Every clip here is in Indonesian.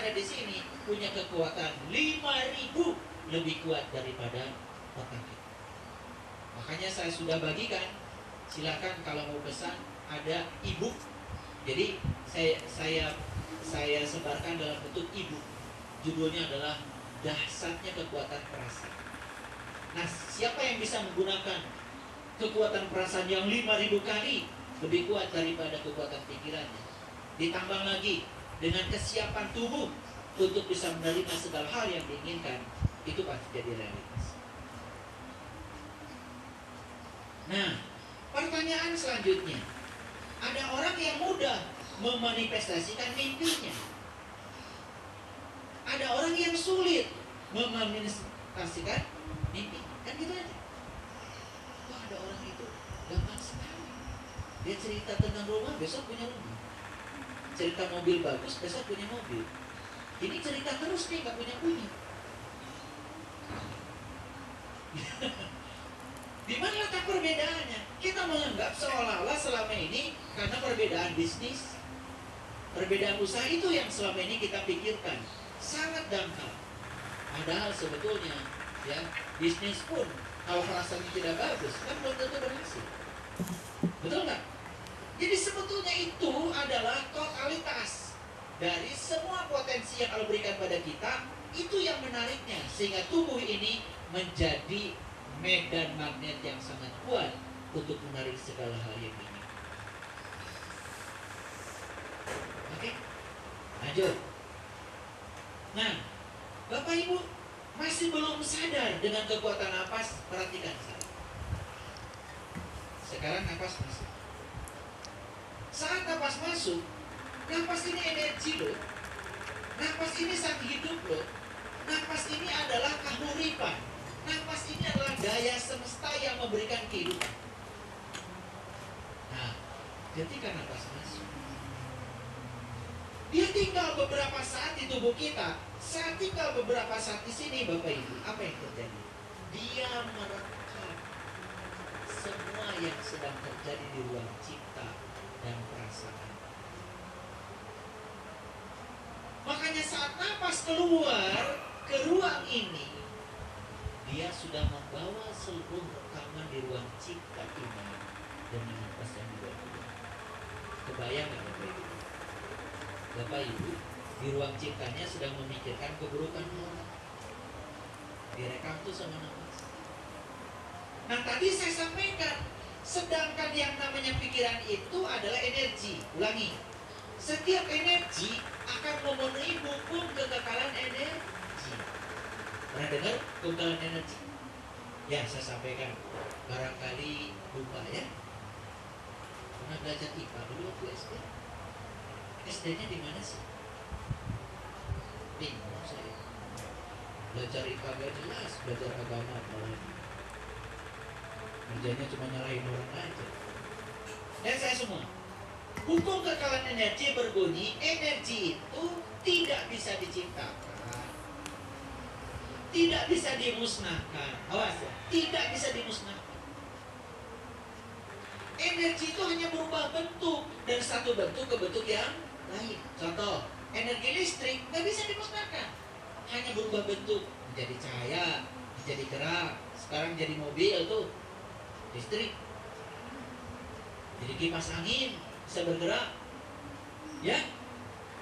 ada di sini punya kekuatan 5.000 lebih kuat daripada otak kita. Makanya saya sudah bagikan, silakan kalau mau pesan ada e-book. Jadi saya sebarkan dalam bentuk e-book. Judulnya adalah Dahsyatnya Kekuatan Perasaan. Nah, siapa yang bisa menggunakan kekuatan perasaan yang 5.000 kali lebih kuat daripada kekuatan pikirannya, ditambah lagi dengan kesiapan tubuh untuk bisa menerima segala hal yang diinginkan, itu pasti jadi realitas. Nah, pertanyaan selanjutnya, ada orang yang mudah memanifestasikan mimpinya, ada orang yang sulit memanifestasikan mimpi, kan gitu aja. Wah, ada orang itu gampang sekali, dia cerita tentang rumah, besok punya rumah. Cerita mobil bagus, besok punya mobil. Ini cerita terus nih, gak punya. Di mana letak perbedaannya? Kita menganggap seolah-olah selama ini karena perbedaan bisnis, perbedaan usaha itu yang selama ini kita pikirkan sangat dangkal. Padahal sebetulnya ya, bisnis pun kalau rasanya tidak bagus kan belum tentu berhasil. Betul nggak? Jadi sebetulnya itu adalah totalitas dari semua potensi yang Allah berikan pada kita, itu yang menariknya sehingga tubuh ini menjadi medan magnet yang sangat kuat untuk menarik segala hal yang ini. Oke, lanjut. Nah, Bapak Ibu masih belum sadar dengan kekuatan napas? Perhatikan saya. Sekarang napas masuk. Saat napas masuk, napas ini energi loh. Napas ini sang hidup loh. Napas ini adalah kahuripan. Napas ini adalah daya semesta yang memberikan kehidupan. Nah, ketika napas masuk, dia tinggal beberapa saat di tubuh kita. Saat tinggal beberapa saat di sini, Bapak Ibu, apa yang terjadi? Dia merekam semua yang sedang terjadi di ruang cipta dan perasaan. Makanya saat napas keluar ke ruang ini, dia sudah membawa seluruh rekaman di ruang cipta ini dengan napas yang dibawa. Kebayang nggak Bapak Ibu? Bapak Ibu di ruang ciptanya sedang memikirkan keburukan orang, direkam tuh sama napas. Nah, tadi saya sampaikan, sedangkan yang namanya pikiran itu adalah energi. Ulangi, setiap energi akan memenuhi hukum kekekalan energi. Pernah dengar kekekalan energi? Ya, saya sampaikan. Barangkali lupa ya. Pernah belajar IPA dulu waktu SD. SD-nya di mana sih? Bingung saya. Belajar IPA gak jelas, belajar agama apalagi. Kerjanya cuma nyalahin orang aja. Dan saya semua, hukum kekekalan energi berbunyi, energi itu tidak bisa diciptakan, tidak bisa dimusnahkan. Awas ya, tidak bisa dimusnahkan. Energi itu hanya berubah bentuk dari satu bentuk ke bentuk yang lain. Contoh, energi listrik nggak bisa dimusnahkan, hanya berubah bentuk menjadi cahaya, menjadi gerak. Sekarang jadi mobil tuh listrik, jadi kipas angin bisa bergerak, ya.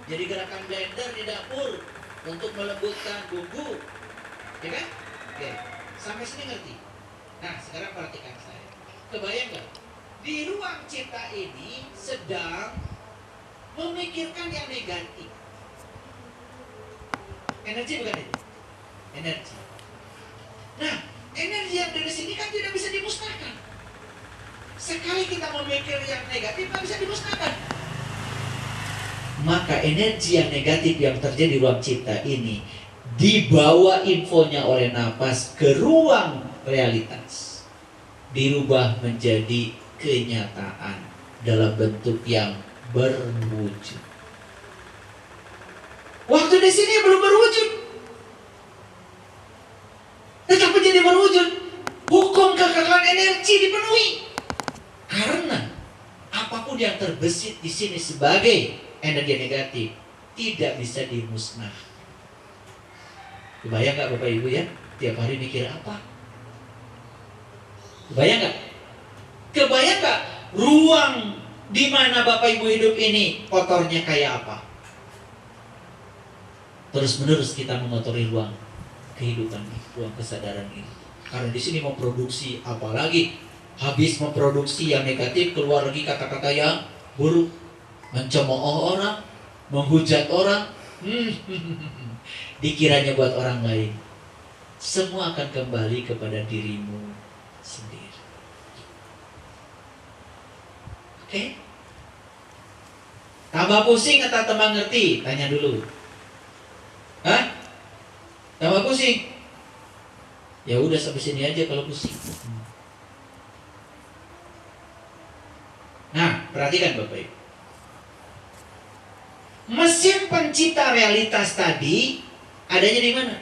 Jadi gerakan blender di dapur untuk melembutkan bumbu, ya kan? Oke, sampai sini ngerti? Nah, sekarang perhatikan saya. Kebayang nggak? Di ruang cipta ini sedang memikirkan yang negatif. Energi bukan itu? Energi. Nah, energi yang dari sini kan tidak bisa dimusnahkan. Sekali kita memikir yang negatif, nggak bisa dimusnahkan. Maka energi yang negatif yang terjadi di ruang cipta ini dibawa infonya oleh napas ke ruang realitas, dirubah menjadi kenyataan dalam bentuk yang berwujud. Waktu di sini belum berwujud, tetapi jadi berwujud. Hukum kekekalan energi dipenuhi. Karena apapun yang terbesit di sini sebagai energi negatif tidak bisa dimusnahkan. Kebayang nggak Bapak Ibu ya? Tiap hari mikir apa? Kebayang nggak? Kebayang nggak ruang di mana Bapak Ibu hidup ini kotornya kayak apa? Terus menerus kita mengotori ruang kehidupan ini, ruang kesadaran ini. Karena di sini memproduksi, apalagi habis memproduksi yang negatif, keluar lagi kata-kata yang buruk, mencemooh orang, menghujat orang, dikiranya buat orang lain. Semua akan kembali kepada dirimu sendiri. Oke? Tambah pusing atau tambah ngerti? Tanya dulu. Hah? Tambah pusing? Ya udah sampai sini aja kalau pusing. Nah, perhatikan Bapak Ibu. Mesin pencipta realitas tadi adanya di mana?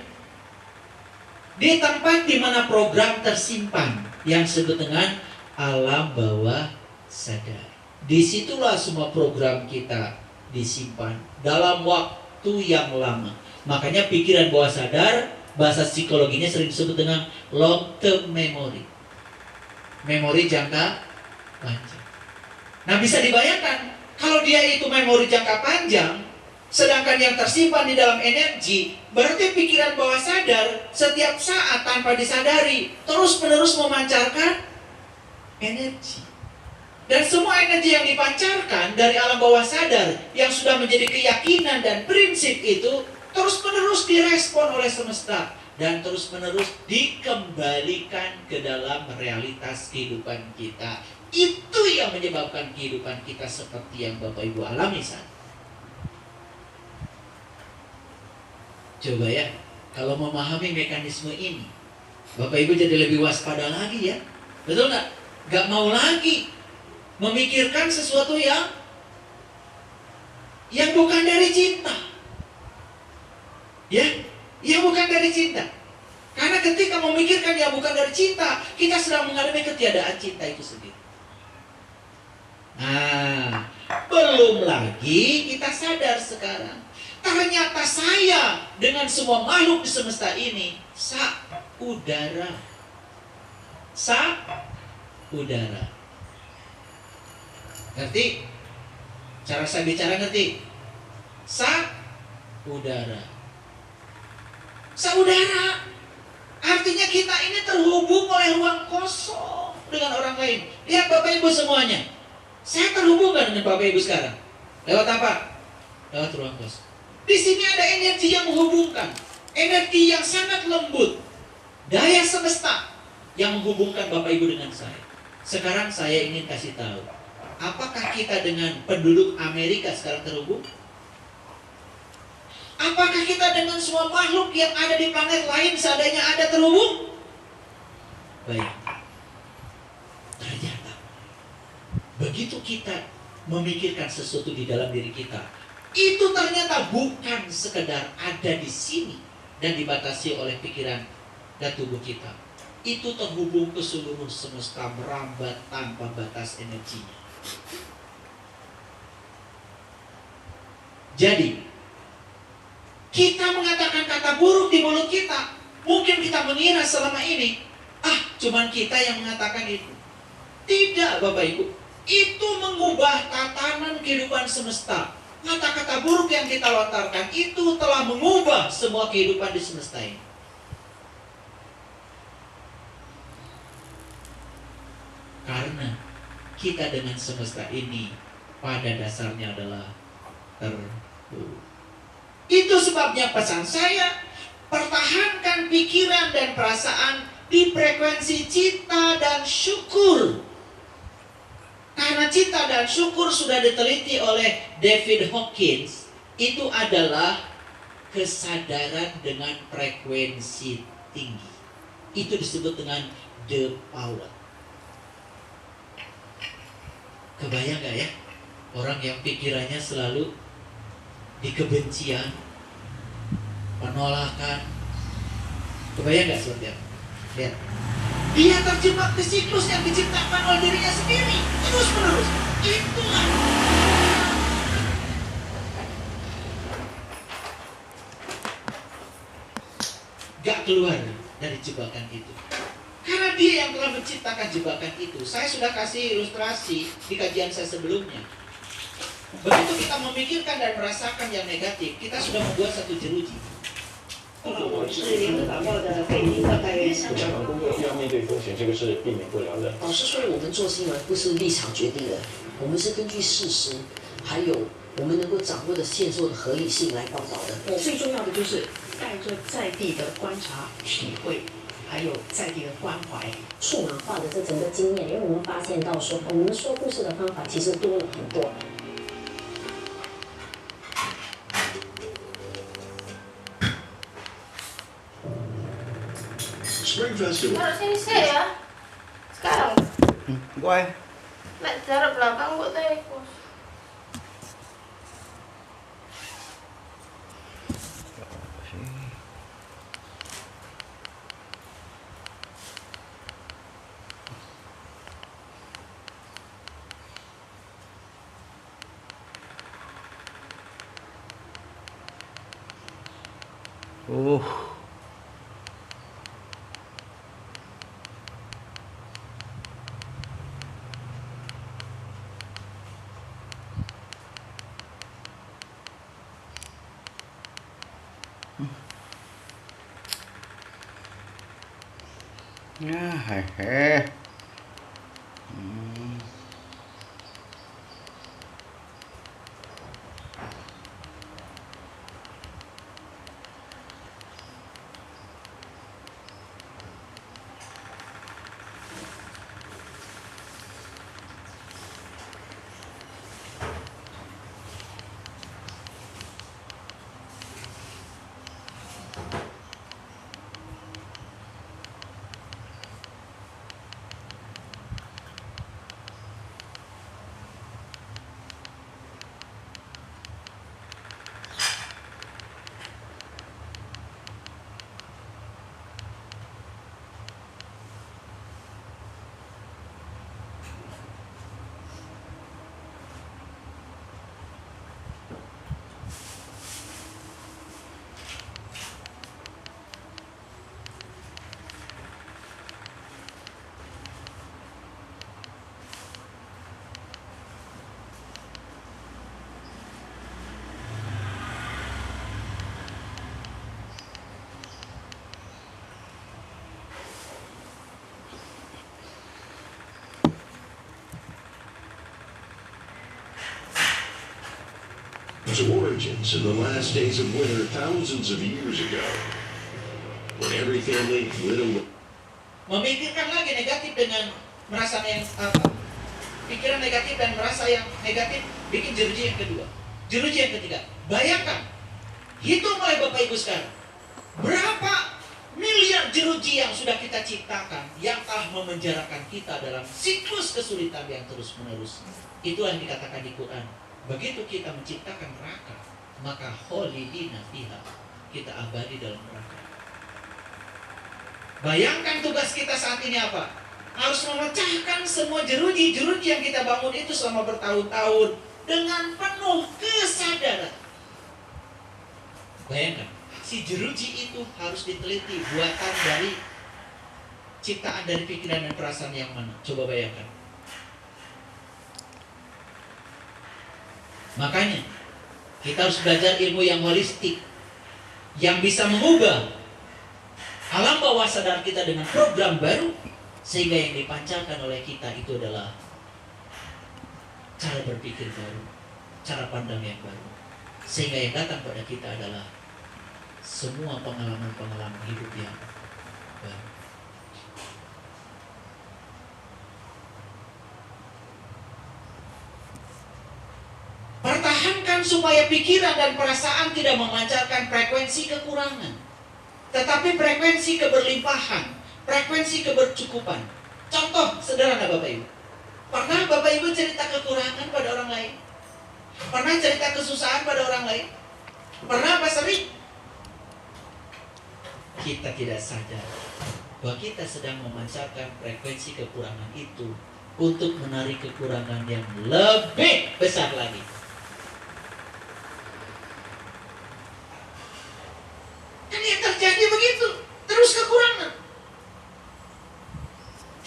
Di tempat di mana program tersimpan yang disebut dengan alam bawah sadar. Disitulah semua program kita disimpan dalam waktu yang lama. Makanya pikiran bawah sadar, bahasa psikologinya sering disebut dengan long term memory. Memori jangka panjang. Nah, bisa dibayangkan kalau dia itu memori jangka panjang, sedangkan yang tersimpan di dalam energi, berarti pikiran bawah sadar setiap saat tanpa disadari terus-menerus memancarkan energi. Dan semua energi yang dipancarkan dari alam bawah sadar yang sudah menjadi keyakinan dan prinsip itu terus-menerus direspon oleh semesta dan terus-menerus dikembalikan ke dalam realitas kehidupan kita. Itu yang menyebabkan kehidupan kita seperti yang Bapak Ibu alami saat. Coba ya, kalau memahami mekanisme ini, Bapak Ibu jadi lebih waspada lagi ya. Betul nggak? Gak mau lagi memikirkan sesuatu yang bukan dari cinta. Ya, yang bukan dari cinta. Karena ketika memikirkan yang bukan dari cinta, kita sedang mengalami ketiadaan cinta itu sendiri. Nah, belum lagi kita sadar sekarang, ternyata saya dengan semua makhluk di semesta ini udara. Ngerti? Cara saya bicara ngerti? Udara. Saudara, artinya kita ini terhubung oleh ruang kosong dengan orang lain. Lihat Bapak Ibu semuanya. Saya terhubung dengan Bapak Ibu sekarang. Lewat apa? Lewat ruang kosong. Di sini ada energi yang menghubungkan. Energi yang sangat lembut. Daya semesta yang menghubungkan Bapak Ibu dengan saya. Sekarang saya ingin kasih tahu. Apakah kita dengan penduduk Amerika sekarang terhubung? Apakah kita dengan semua makhluk yang ada di planet lain seandainya ada terhubung? Baik. Ternyata begitu kita memikirkan sesuatu di dalam diri kita, itu ternyata bukan sekedar ada di sini dan dibatasi oleh pikiran dan tubuh kita. Itu terhubung ke seluruh semesta, merambat tanpa batas energinya. Jadi kita mengatakan kata buruk di mulut kita. Mungkin kita mengira selama ini, cuman kita yang mengatakan itu. Tidak Bapak Ibu. Itu mengubah tatanan kehidupan semesta. Kata-kata buruk yang kita lontarkan itu telah mengubah semua kehidupan di semesta ini. Karena kita dengan semesta ini pada dasarnya adalah terhubung. Itu sebabnya pesan saya, pertahankan pikiran dan perasaan di frekuensi cinta dan syukur. Karena cinta dan syukur sudah diteliti oleh David Hawkins, itu adalah kesadaran dengan frekuensi tinggi. Itu disebut dengan the power. Kebayang gak ya? Orang yang pikirannya selalu di kebencian, penolakan. Kebayang gak seperti apa? Lihat. Dia terjebak di siklus yang diciptakan oleh dirinya sendiri. Terus menerus. Itulah. gak keluar dari jebakan itu. Karena dia yang telah menciptakan jebakan itu. Saya sudah kasih ilustrasi di kajian saya sebelumnya. Begitu kita memikirkan dan merasakan yang negatif, kita sudah membuat satu jeruji. 我是联合祷告的贝尼特代言人。工作需要面对风险，这个是避免不了的。老实说，我们做新闻不是立场决定的，我们是根据事实，还有我们能够掌握的线索的合理性来报道的。我最重要的就是带着在地的观察、体会，还有在地的关怀。数码化的这整个经验，因为我们发现到说，我们说故事的方法其实多了很多。 Spring Festival. Taruh sini sih ya. Sekarang. Quay. Nek jarak belakang buat tikus. Hehe. Its origins in the last days of winter thousands of years ago, when every family lit a Memikirkan lagi negatif dengan merasa yang pikiran negatif dan merasa yang negatif bikin jeruji yang kedua. Jeruji yang ketiga. Bayangkan, hitung mulai Bapak Ibu sekarang. Berapa miliar jeruji yang sudah kita ciptakan yang telah memenjarakan kita dalam siklus kesulitan yang terus menerus. Itulah yang dikatakan di Quran. Begitu kita menciptakan neraka, maka kholidina fiha, kita abadi dalam neraka. Bayangkan tugas kita saat ini apa? Harus memecahkan semua jeruji-jeruji yang kita bangun itu selama bertahun-tahun dengan penuh kesadaran. Bayangkan, si jeruji itu harus diteliti buatan dari ciptaan dari pikiran dan perasaan yang mana. Coba bayangkan. Makanya kita harus belajar ilmu yang holistik, yang bisa mengubah alam bawah sadar kita dengan program baru, sehingga yang dipancarkan oleh kita itu adalah cara berpikir baru, cara pandang yang baru, sehingga yang datang pada kita adalah semua pengalaman-pengalaman hidup yang baru. Pertahankan supaya pikiran dan perasaan tidak memancarkan frekuensi kekurangan, tetapi frekuensi keberlimpahan, frekuensi kebercukupan. Contoh sederhana Bapak Ibu. Pernah Bapak Ibu cerita kekurangan pada orang lain? Pernah cerita kesusahan pada orang lain? Pernah apa sering? Kita tidak sadar bahwa kita sedang memancarkan frekuensi kekurangan itu untuk menarik kekurangan yang lebih besar lagi. Kan yang terjadi begitu.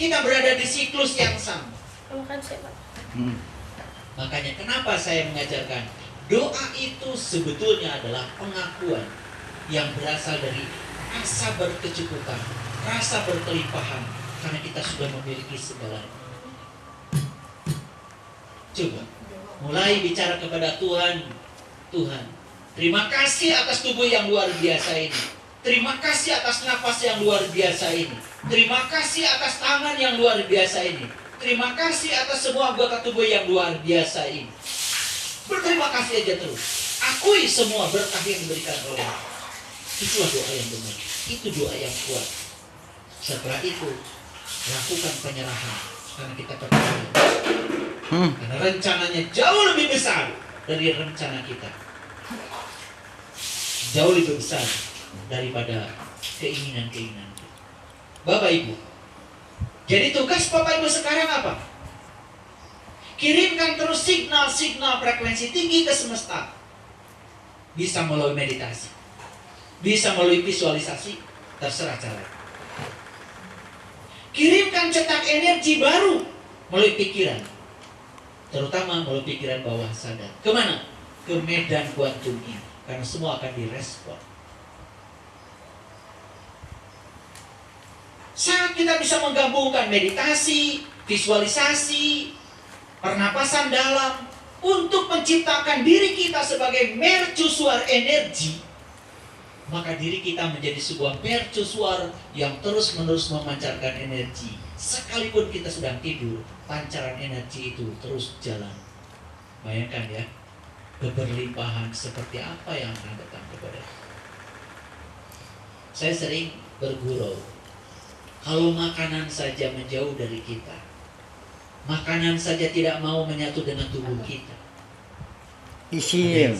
Kita berada di siklus yang sama. Makan sih, Pak. Makanya kenapa saya mengajarkan doa itu sebetulnya adalah pengakuan yang berasal dari rasa berkecukupan, rasa berkelimpahan, karena kita sudah memiliki segalanya. Coba mulai bicara kepada Tuhan. Tuhan, terima kasih atas tubuh yang luar biasa ini. Terima kasih atas nafas yang luar biasa ini. Terima kasih atas tangan yang luar biasa ini. Terima kasih atas semua anggota tubuh yang luar biasa ini. Berterima kasih aja terus. Akui semua berkah yang diberikan oleh Allah. Itulah doa yang benar. Itu doa yang kuat. Setelah itu, lakukan penyerahan. Karena kita percaya. Karena rencananya jauh lebih besar dari rencana kita. Jauh lebih besar daripada keinginan-keinginan kita. Bapak Ibu, jadi tugas Bapak Ibu sekarang apa? Kirimkan terus signal-signal frekuensi tinggi ke semesta. Bisa melalui meditasi, bisa melalui visualisasi, terserah cara. Kirimkan cetak energi baru melalui pikiran, terutama melalui pikiran bawah sadar. Kemana? Ke medan kuantum ini, karena semua akan direspon. Saat kita bisa menggabungkan meditasi, visualisasi, pernapasan dalam untuk menciptakan diri kita sebagai mercusuar energi, maka diri kita menjadi sebuah mercusuar yang terus-menerus memancarkan energi. Sekalipun kita sedang tidur, pancaran energi itu terus jalan. Bayangkan ya, keberlimpahan seperti apa yang akan datang kepada kita. Saya sering bergurau, kalau makanan saja menjauh dari kita, makanan saja tidak mau menyatu dengan tubuh kita, Isim.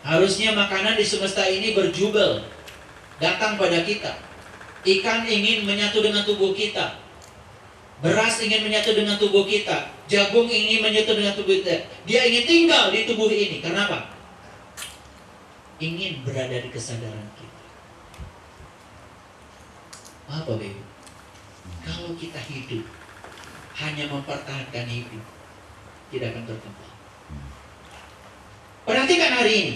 harusnya makanan di semesta ini berjubel datang pada kita. Ikan ingin menyatu dengan tubuh kita, beras ingin menyatu dengan tubuh kita, jagung ingin menyatu dengan tubuh kita. Dia ingin tinggal di tubuh ini. Kenapa? Ingin berada di kesadaran kita. Apa Bapak? Kalau kita hidup hanya mempertahankan hidup, tidak akan berkembang. Perhatikan hari ini,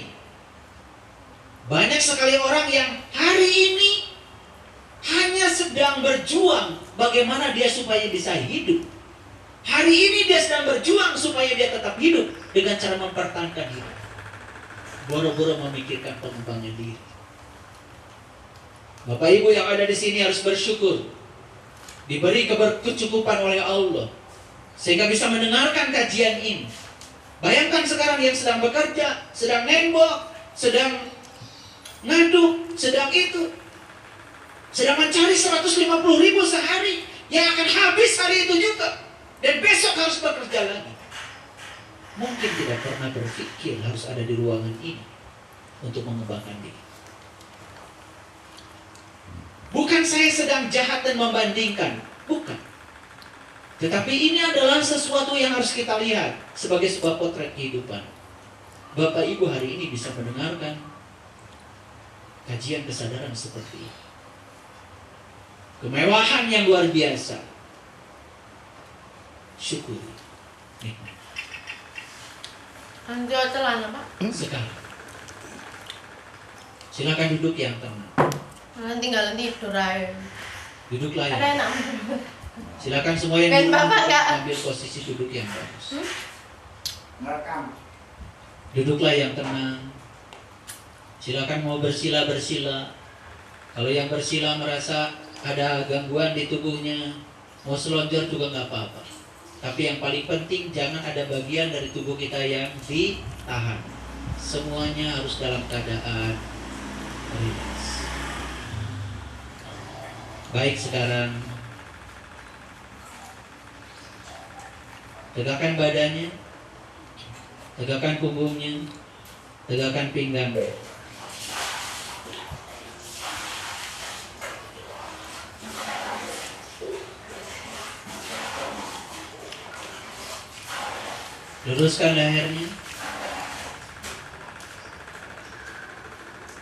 banyak sekali orang yang hari ini hanya sedang berjuang bagaimana dia supaya bisa hidup. Hari ini dia sedang berjuang supaya dia tetap hidup dengan cara mempertahankan hidup. Boro-boro memikirkan pengembangan diri. Bapak Ibu yang ada di sini harus bersyukur diberi keberkecukupan oleh Allah sehingga bisa mendengarkan kajian ini. Bayangkan sekarang yang sedang bekerja, sedang nembok, sedang ngaduk, sedang itu, sedang mencari 150.000 sehari yang akan habis hari itu juga, dan besok harus bekerja lagi. Mungkin tidak pernah berpikir harus ada di ruangan ini untuk mengembangkan diri. Bukan saya sedang jahat dan membandingkan, bukan. Tetapi ini adalah sesuatu yang harus kita lihat sebagai sebuah potret kehidupan. Bapak Ibu hari ini bisa mendengarkan kajian kesadaran seperti ini. Kemewahan yang luar biasa. Syukur. Nikmat. Jual celana, Pak. Sekarang silakan duduk yang tenang. Nanti tinggal tidur aja. Duduklah yang Ada enak. silakan semua yang Ben duduk Bapak nggak? ambil posisi duduk yang bagus. Merekam. Duduklah yang tenang. Silakan mau bersila. Kalau yang bersila merasa ada gangguan di tubuhnya, mau selonjor juga nggak apa-apa. Tapi yang paling penting jangan ada bagian dari tubuh kita yang ditahan. Semuanya harus dalam keadaan rileks. Baik, sekarang tegakkan badannya, tegakkan punggungnya, tegakkan pinggangnya. Luruskan lehernya,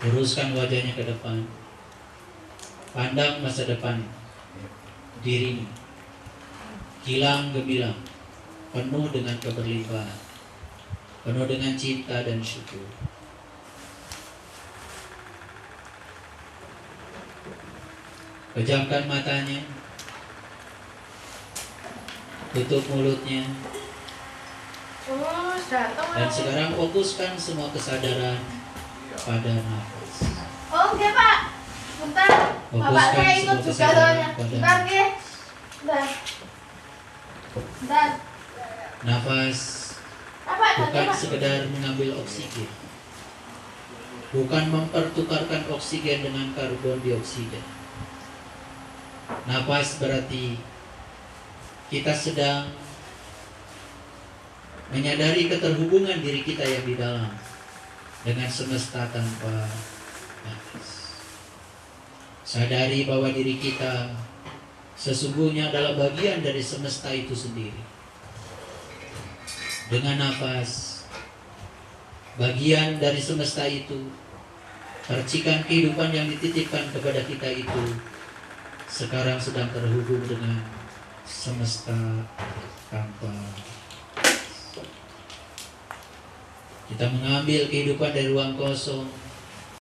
luruskan wajahnya ke depan. Pandang masa depan. dirimu, gilang gemilang, penuh dengan keberlimpahan, penuh dengan cinta dan syukur. Pejamkan matanya, tutup mulutnya, Terus datang dan orang. sekarang fokuskan semua kesadaran pada nafas. Oh, oke Pak. Bentar. Fokuskan Bapaknya ikut semua juga kesadaran soalnya. pada Bentar, Ge. Bentar. Bentar. nafas. Apa? Bukan Pak. sekedar mengambil oksigen, bukan mempertukarkan oksigen dengan karbon dioksida. Nafas berarti kita sedang menyadari keterhubungan diri kita yang di dalam dengan semesta tanpa nafas. Sadari bahwa diri kita sesungguhnya adalah bagian dari semesta itu sendiri. Dengan nafas, bagian dari semesta itu, percikan kehidupan yang dititipkan kepada kita itu sekarang sedang terhubung dengan semesta tanpa. Kita mengambil kehidupan dari ruang kosong,